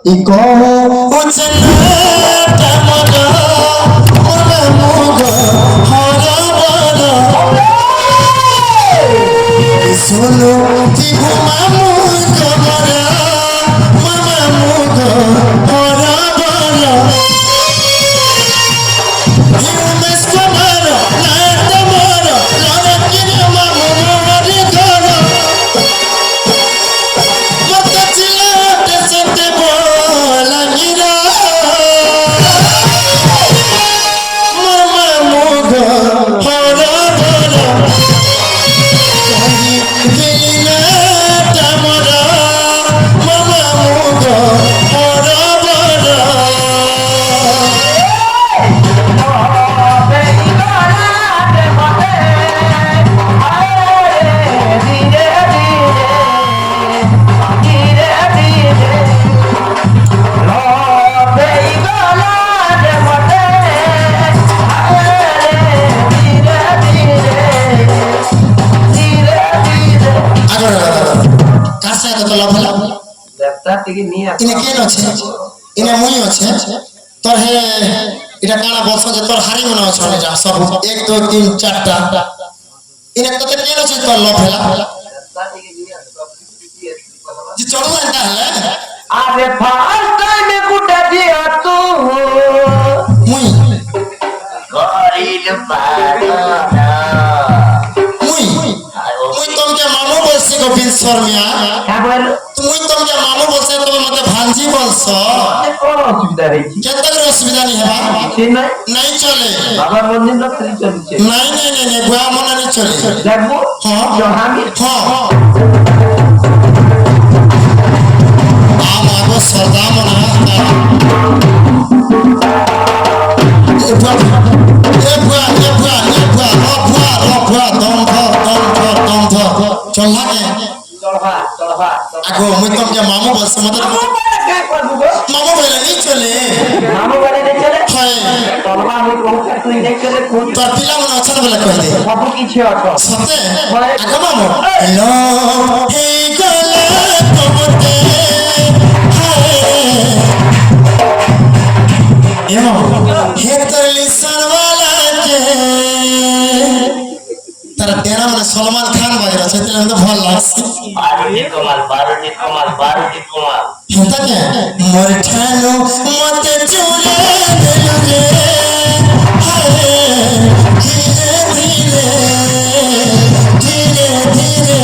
eco উচলা টামরা মনে মুগ হরা বড় সোলো কি ঘুমামু কমরা মনে মুগ হরা বড় হিউমেস কমর না তমর লড়কি মামু মরি ঘর মত চিলাতে সতে বলা গিরা মামা মুগ হরা বড় দিনা টামরা মামা মুগ হরা বড় ইনে কেন আছে ইনে মুই আছে তোর হে এটা কানা বলছ যে তোর হারি মনে আছে এটা সব 1 2 3 4টা ইনে তোতে কেন আছে তোর লফেলা যে চলো এটা হলে আরে ফার্স্ট টাইমে কুটা দিয়া তো মুই করিল পাগলা মুই তোমাকে মামু বলছি গোবিন্দ শর্মিয়া হ্যাঁ বল তুমি তোমাকে মামু বলছে তুমি মতে ভাঞ্জি বলছ কোন অসুবিধা হইছে কেতে অসুবিধা নেই হবা সে নাই নাই চলে বাবা মন্দির না চলি চলছে নাই নাই নাই নাই বুয়া মনে নেই চলে দেখবো হ্যাঁ জহাঙ্গীর হ্যাঁ আমাগো সদা মনে চল লাগে চলবা চলবা আগো মুই তোমাকে মামু বলছি মতে মামু বলে নি চলে মামু বলে নে চলে হয় চলবা আমি কইছি তুই দেখ চলে কোন তোর পিলা মনে আছে না বলে কইলে সব কিছু আছে সতে আগো মামু হ্যালো হে গলা তোমাতে হায় এ মামু হে তোর লিসান वाला के তারা তেরা মানে সলমান খান বাজে আছে তাহলে তো ভালো লাগছে বারোটি কমাল হেতাকে মরে ঠানো মতে চুলে দিলু রে হায় ধীরে ধীরে ধীরে ধীরে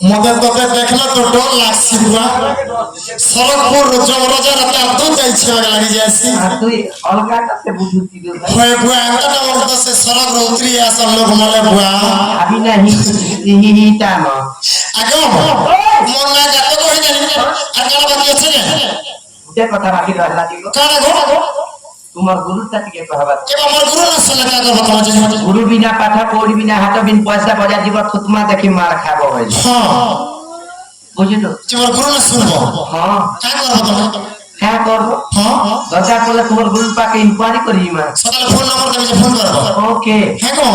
মদের তোকে দেখলে তো ডর লাগছে বুয়া সড়কপুর জমরজা রাতে আদৌ যাইছে লাগি যাইছি তুই অলগা কাছে বুঝুতি দিও হয় বুয়া একটা মন দসে সড়ক উতরি আসল লোক মলে বুয়া আমি না হিটা না আগে মন না যাতে কই জানি আর কালা বাকি আছে না যে কথা বাকি রহলা দিল কানা গো তোমার গুরুটা থেকে কহবা কে আমার গুরু না সলে কা করব তোমার যে গুরু বিনা পাঠা পড়ি বিনা হাত বিন পয়সা বজা দিব থুতমা দেখি মার খাবো হইল হ্যাঁ বুঝলো তোমার গুরু না শুনবো হ্যাঁ কা করব তুমি হ্যাঁ করবো হ্যাঁ দরকার পড়লে তোমার গুরু পাকে ইনকোয়ারি করি মা সকালে ফোন নম্বর দেবে ফোন করব ওকে হ্যাঁ গো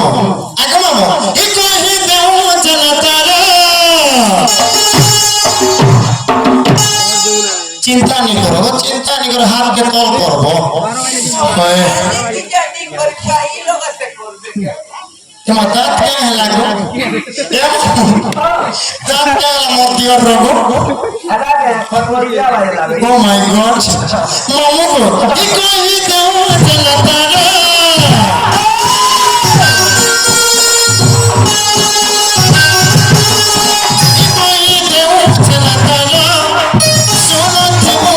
আগে মামু ই কহি দেও জনতারা চিন্তা नहीं करो हाथ के तौल करबो তোমার দাঁত কেন লাগলো দাঁত কেন মতি আর রগো ও মাই গড মামু গো কি কই দাও জনতারা কি কই দাও জনতারা সোনা দেবো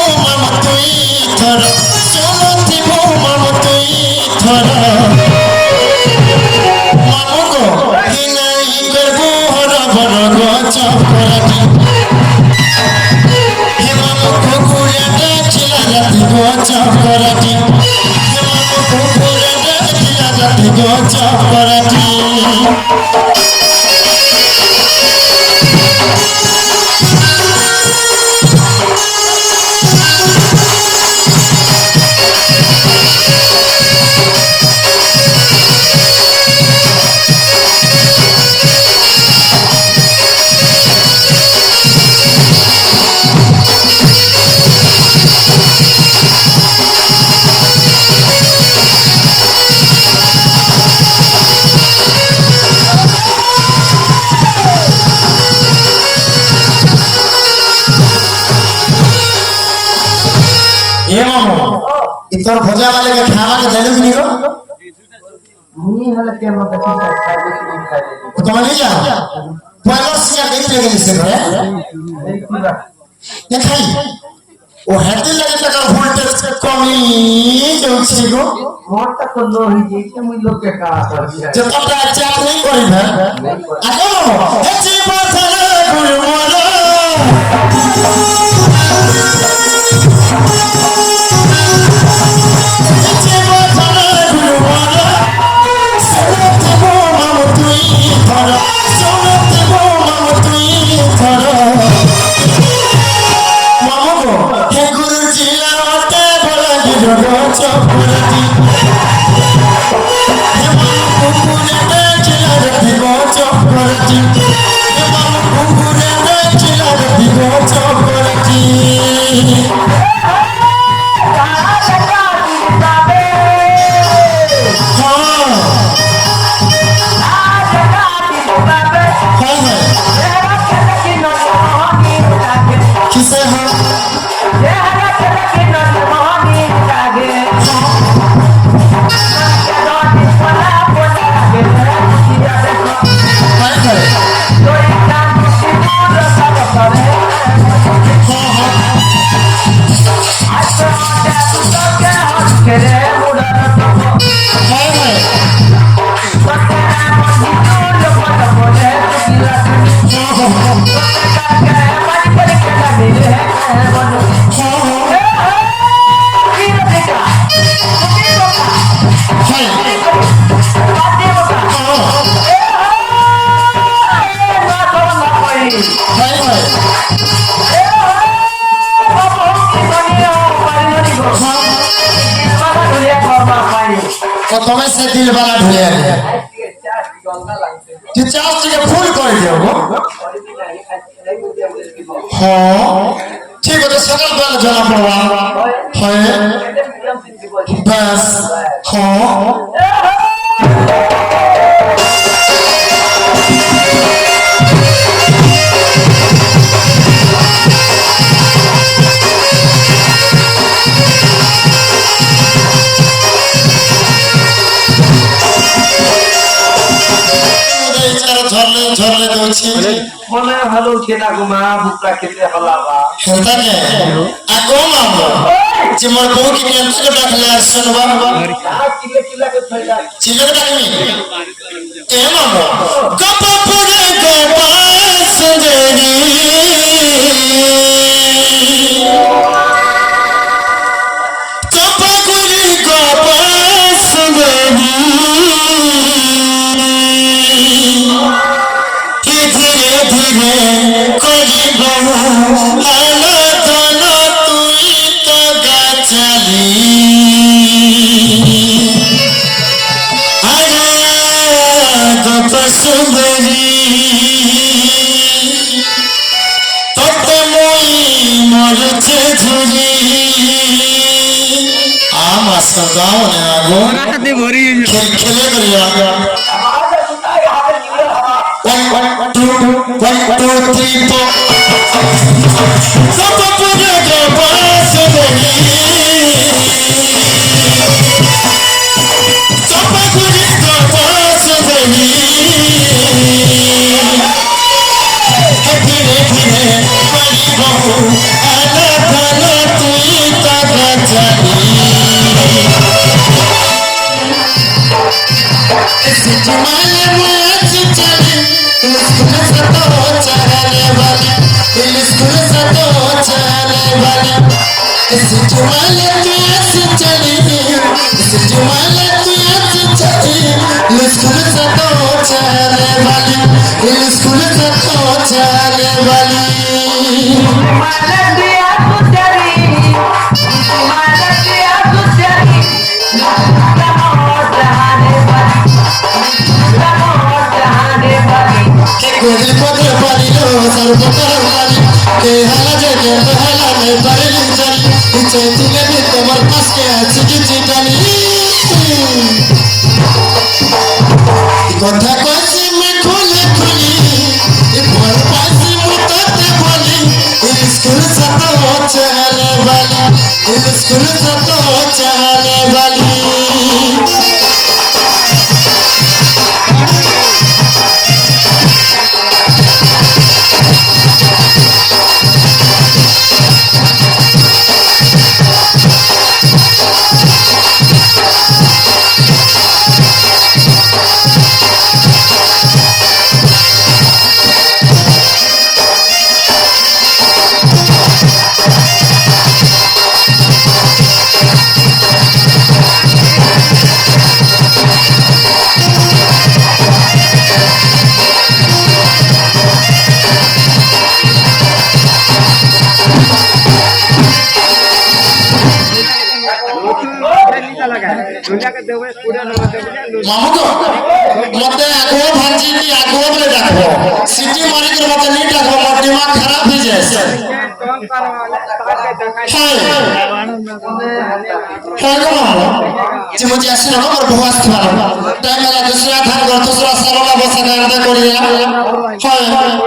চক্করটি হেমামু কুকুরেটা ছিলা জাতি গো চক্করটি হেমামু কুকুরেটা ছিলা জাতি গো চক্করটি তোর ভোজা মালিকে খাওয়াকে দেলু কি নিগো মুই হলে কে মতে ঠিক আছে খাইবে কি খাইবে তোমার নিয়ে যাও পয়লা সিয়া দেখতে গেলি সে ঘরে এই কি বাত দেখাই ও হেতে লাগে টাকা ভোল্টেজ কমি যাচ্ছে গো মোরটা তো লো হই যেতে মুই লোকে কা করবি যে তোমরা চাপ নেই করিবে আগো হেচি পাছালে গুরমরা तुम्हें से दिल वाला ढूंढे तू चार्ज के फुल कर दियो गो हां ठीक है तो सकल बेल जना पड़वा है बस हां झरले दोछि মনে ভালো খেলা গুমা বুকরা খেতে হলাবা হেতা কে আ কোন আমো যে মোর বউ কি কেমতে কে ডাকলে আর শুনবা চিলে চিলা কে থইলা চিলে ডাকমি এ মামো কপপুরে গোপাল সুন্দরী কপপুরে গোপাল সুন্দরী ধীরে ধীরে করিব আলোচন তুই তো গাছালি আরে গোপ সুন্দরী তোতে মই মরছে ঝুরি আমার সদাও না আগো খেলে করি আগো 1 2 1 2 3 4 Sapapure ke paas nahi Sapapure ke paas nahi Dhire dhire mari bahu ala thana tui taga chali इस जमाने में आज चली मुस्कुरा तो चलने वाली सिटी माले तू ऐसे चली सिटी माले तू ऐसे चली स्कूल से तो चले वाली स्कूल से तो चले वाली माला दिया तू चली माला दिया तू चली कोई पत्र पाली लो सर्व कर वाली के हाला जगे हाला में बरली चली चैती में भी तुम्हार पास के चिकी चिटानी কথা কইছি মে খুলে খুলি ভর পাইছি মুততে বলি স্কুল ছাত্র চলে বালি স্কুল ছাত্র চলে বালি मामू को मते आगो भांजी की आगो बोले डाकबो सिटी मारी के मते नहीं डाकबो मोर दिमाग खराब हो जाए हाय को मामू जे मुझे आसी ना मोर बहुत मारो टाइम लगा दूसरा धान कर दूसरा सरला बसा कर दे करिया हाय ना मामू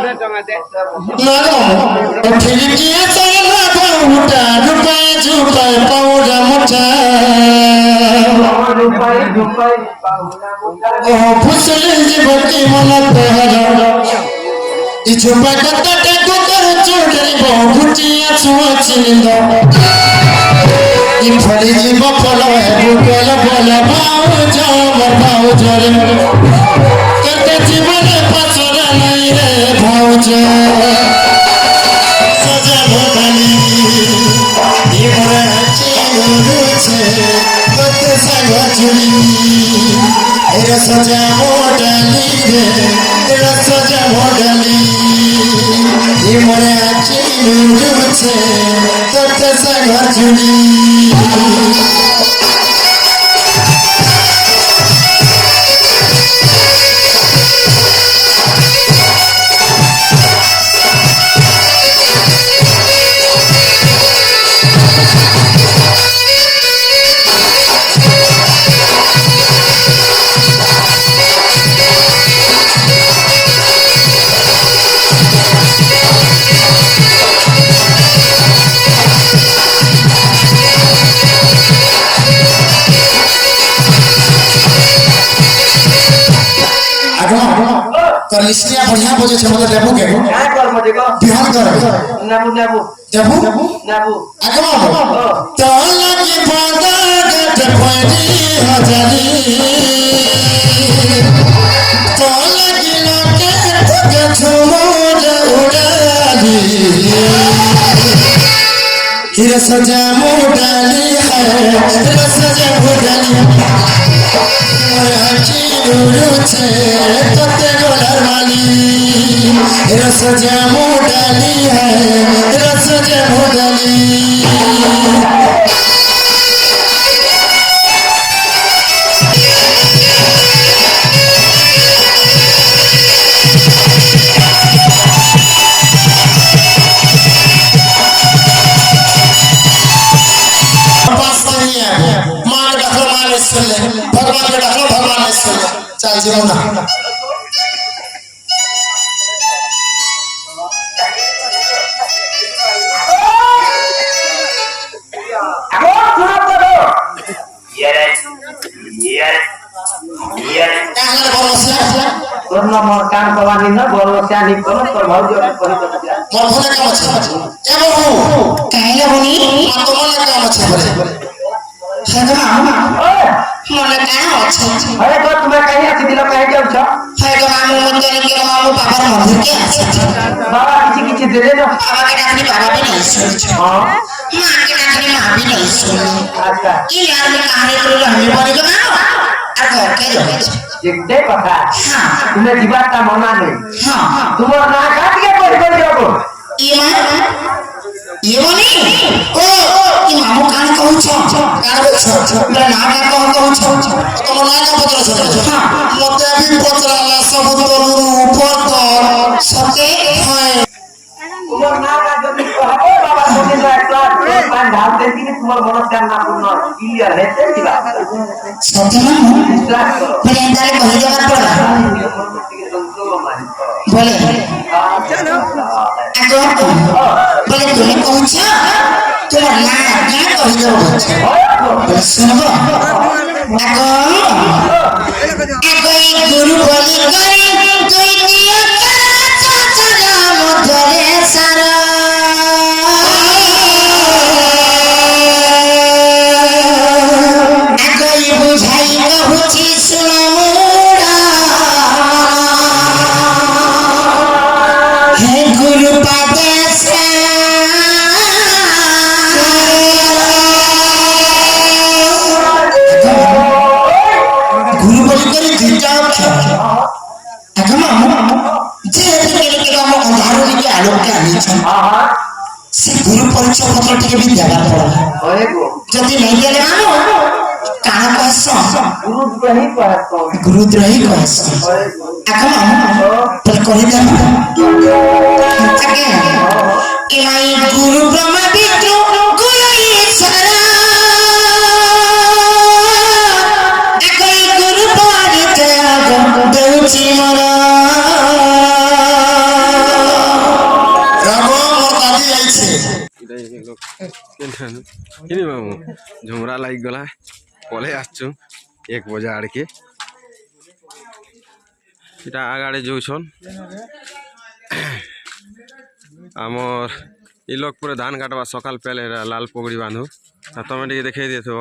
ठीक किए चलना उठा रुपए झुपे पाउडा मुठा फुसले जीवती मन तोहर इछुपा कत्ता टेको कर चोडरी बहुटिया छुचिंद इ फली जीव फल है बुकल फल भाव जरे कते जीवन पसरा नहीं रे भाउज सजा भगनी इ मोरा चिंगुरु छे कते संग चुरी सजा मोडली रे सजा मोडली ये मोरे आखी लुरु छे तोते संग चुरी तर लिस्टिया बढ़िया बजे छे मते देबू के काय कर मजे को बिहान कर नाबू नाबू देबू नाबू आगमा तो लगी पादा गट पड़ी हजारी तो लगी लगे तक झुमोर उड़ाली हिर सजा मोडाली है हिर सजा मोडाली आखी लुरु छे तोते गोलर वाली रस जामो डाली है रस जामो डाली मां के डखलो मां ने सुन ले भगवान के डखलो भगवान ने सुन ले चल जीवन ना तोरना मोर काम करवानी न भरोसा नहीं करो तो भौजी और करी तो दिया मोर भले काम छै ए बहू काहे बनी तो मन काम छै बरे है ना मन काम छै अरे तो तुम्हें कहीं आसी दिलो कहीं के छ है तो मामू मंदिर के मामू बाबा मंदिर के बाबा किछि किछि दे दे बाबा के डाकनी बाबा भी नहीं छै हां मां के डाकने मां भी नहीं सुनी अच्छा ये यार में कहानी कर रही बनी के मानो আর কে যাবে দেখতে কথা হ্যাঁ তুমি দিবাটা মনা নেই হ্যাঁ তোমার না কাটিয়ে কই কই যাব ये बनी ओ ये मामू कान कहूछ कान बोलछ बे ना ना कहूछ तुम ना ना पत्र छ हां मते अभी पत्रला सब तोरू ऊपर तर सते है তোমার না না যদি কহাবো বাবা তুমি না ক্লাস পান ঢাল দেন কি তোমার মনস্কার না পূর্ণ ক্লিয়ার হতে দিবা सते ना बड़े अंदर कहि देवर पड़ा बोले चलो आगो बोले तुम कहूछ तुम ना ना कहि देव बोले सुनबो आगो आगो ये गुरु बोली करे दुई दिया चला मधुरे सारा आगो ये बुझाई कहूची सुनोड़ा हे गुरु पादे से गुरु बोली करे दुईटा अक्षर आगो जे के हम अंधारो के आलोक के आनी छ हां से गुरु परिचय पत्र टिके भी देबा पड़ला होए गो जदी नहीं देले मानो काना कहस गुरुद्रोही कहस आगो पर कहि दे आगे इमाई गुरु ब्रह्मा विष्णु गुरु ईश्वर आगे गुरु परिचय देउची मोर राम मोर दादी आइछे किनी मामू झुमरा लाग गला पले आसछु 1 बजे आड़के इटा आगाड़े जोछन आमर इ लोग पूरे धान काटवा सकाल पहले लाल पगड़ी बांधु तमे टिके देखाई देथो